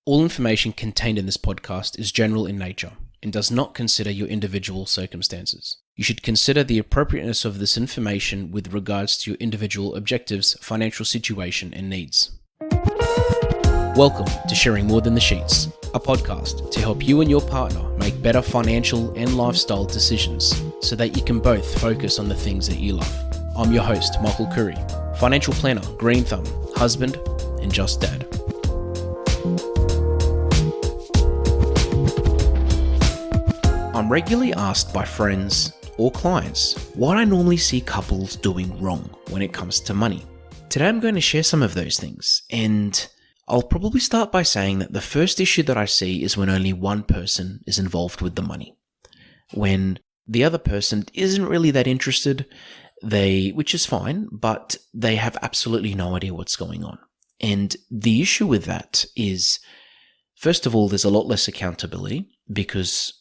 All information contained in this podcast is general in nature and does not consider your individual circumstances. You should consider the appropriateness of this information with regards to your individual objectives, financial situation, and needs. Welcome to Sharing More Than the Sheets, a podcast to help you and your partner make better financial and lifestyle decisions so that you can both focus on the things that you love. I'm your host, Michael Khouri, financial planner, green thumb, husband, and just dad. I'm regularly asked by friends or clients what I normally see couples doing wrong when it comes to money. Today I'm going to share some of those things, and I'll probably start by saying that the first issue that I see is when only one person is involved with the money. When the other person isn't really that interested, which is fine, but they have absolutely no idea what's going on. And the issue with that is, first of all, there's a lot less accountability because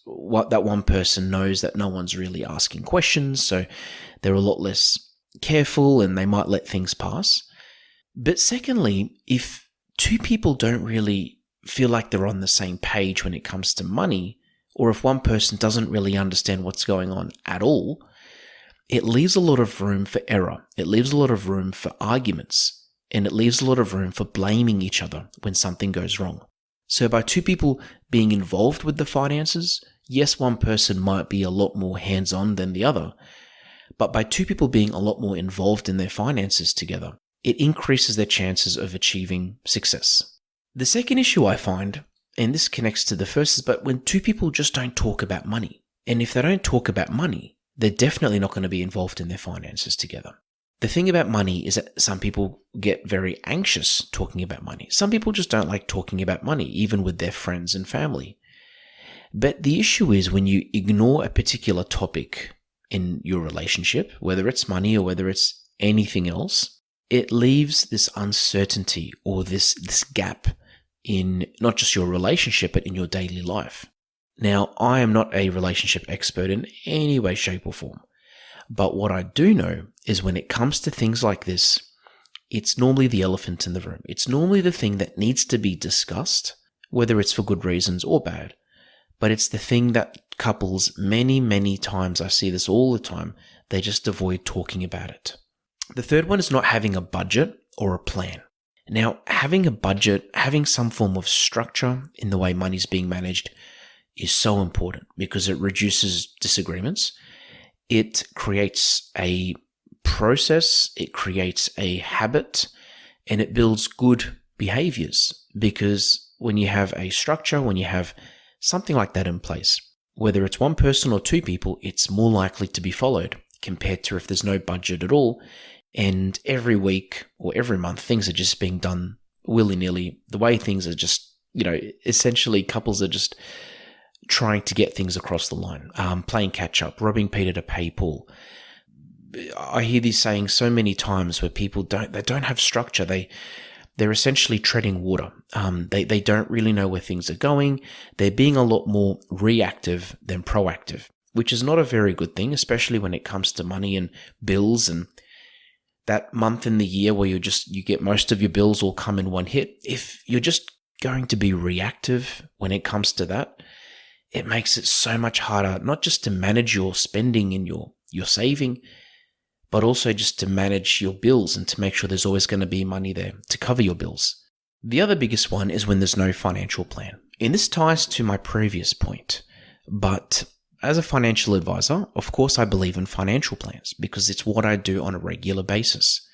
that one person knows that no one's really asking questions, so they're a lot less careful and they might let things pass. But secondly, if two people don't really feel like they're on the same page when it comes to money, or if one person doesn't really understand what's going on at all, it leaves a lot of room for error. It leaves a lot of room for arguments, and it leaves a lot of room for blaming each other when something goes wrong. So by two people being involved with the finances, yes, one person might be a lot more hands-on than the other, but by two people being a lot more involved in their finances together, it increases their chances of achieving success. The second issue I find, and this connects to the first, is but when two people just don't talk about money. And if they don't talk about money, they're definitely not going to be involved in their finances together. The thing about money is that some people get very anxious talking about money. Some people just don't like talking about money, even with their friends and family. But the issue is when you ignore a particular topic in your relationship, whether it's money or whether it's anything else, it leaves this uncertainty or this gap in not just your relationship, but in your daily life. Now, I am not a relationship expert in any way, shape, or form. But what I do know is when it comes to things like this, it's normally the elephant in the room. It's normally the thing that needs to be discussed, whether it's for good reasons or bad. But it's the thing that couples many, many times, I see this all the time, they just avoid talking about it. The third one is not having a budget or a plan. Now, having a budget, having some form of structure in the way money's being managed is so important because it reduces disagreements. It creates a process, it creates a habit, and it builds good behaviors. Because when you have a structure, when you have something like that in place, whether it's one person or two people, it's more likely to be followed compared to if there's no budget at all. And every week or every month, things are just being done willy-nilly. The way things are just, essentially couples are just trying to get things across the line, playing catch up, robbing Peter to pay Paul. I hear these sayings so many times where people don't have structure. They're essentially treading water. They don't really know where things are going. They're being a lot more reactive than proactive, which is not a very good thing, especially when it comes to money and bills and that month in the year where you get most of your bills all come in one hit. If you're just going to be reactive when it comes to that, it makes it so much harder, not just to manage your spending and your saving, but also just to manage your bills and to make sure there's always going to be money there to cover your bills. The other biggest one is when there's no financial plan. And this ties to my previous point. But as a financial advisor, of course, I believe in financial plans because it's what I do on a regular basis.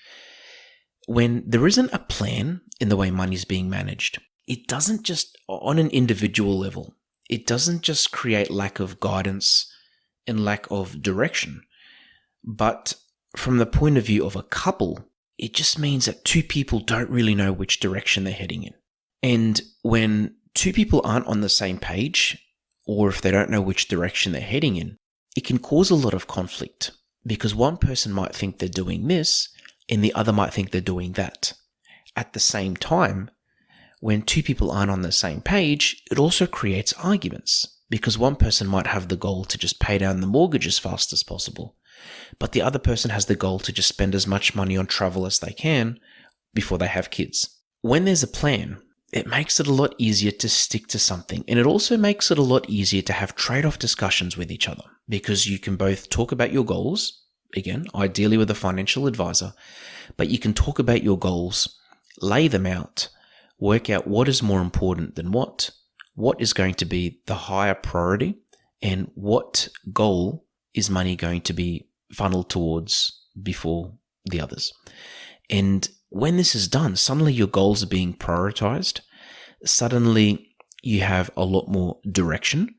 When there isn't a plan in the way money's being managed, it doesn't just, on an individual level, it doesn't just create lack of guidance and lack of direction, but from the point of view of a couple, it just means that two people don't really know which direction they're heading in. And when two people aren't on the same page, or if they don't know which direction they're heading in, it can cause a lot of conflict because one person might think they're doing this and the other might think they're doing that. At the same time, when two people aren't on the same page, it also creates arguments because one person might have the goal to just pay down the mortgage as fast as possible, but the other person has the goal to just spend as much money on travel as they can before they have kids. When there's a plan, it makes it a lot easier to stick to something. And it also makes it a lot easier to have trade-off discussions with each other, because you can both talk about your goals, again, ideally with a financial advisor, but you can talk about your goals, lay them out, work out what is more important than what is going to be the higher priority, and what goal is money going to be funneled towards before the others. And when this is done, suddenly your goals are being prioritized. Suddenly you have a lot more direction.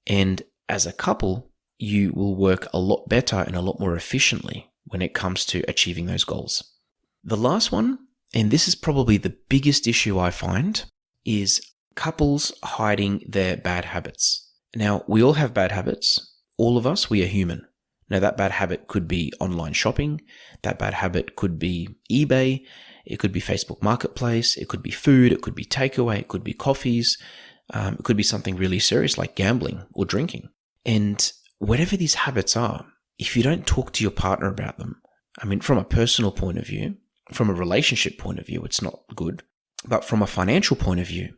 And as a couple, you will work a lot better and a lot more efficiently when it comes to achieving those goals. The last one, and this is probably the biggest issue I find, is couples hiding their bad habits. Now, we all have bad habits. All of us, we are human. Now, that bad habit could be online shopping. That bad habit could be eBay. It could be Facebook Marketplace. It could be food. It could be takeaway. It could be coffees. It could be something really serious like gambling or drinking. And whatever these habits are, if you don't talk to your partner about them, I mean, from a personal point of view, from a relationship point of view, it's not good. But from a financial point of view,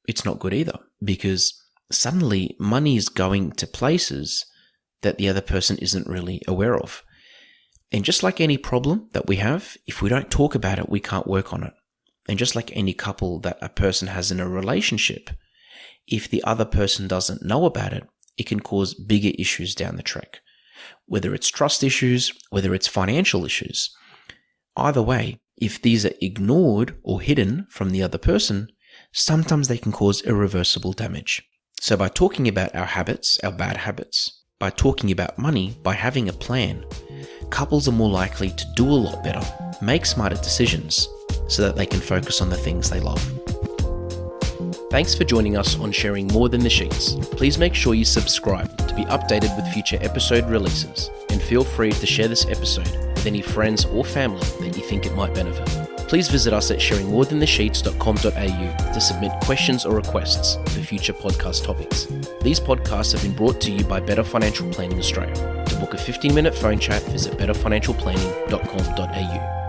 it's not good either, because suddenly money is going to places that the other person isn't really aware of. And just like any problem that we have, if we don't talk about it, we can't work on it. And just like any couple that a person has in a relationship, if the other person doesn't know about it, it can cause bigger issues down the track. Whether it's trust issues, whether it's financial issues. Either way, if these are ignored or hidden from the other person, sometimes they can cause irreversible damage. So by talking about our habits, our bad habits, by talking about money, by having a plan, couples are more likely to do a lot better, make smarter decisions, so that they can focus on the things they love. Thanks for joining us on Sharing More Than the Sheets. Please make sure you subscribe to be updated with future episode releases, and feel free to share this episode with any friends or family that you think it might benefit. Please visit us at sharingmorethanthesheets.com.au to submit questions or requests for future podcast topics. These podcasts have been brought to you by Better Financial Planning Australia. To book a 15-minute phone chat, visit betterfinancialplanning.com.au.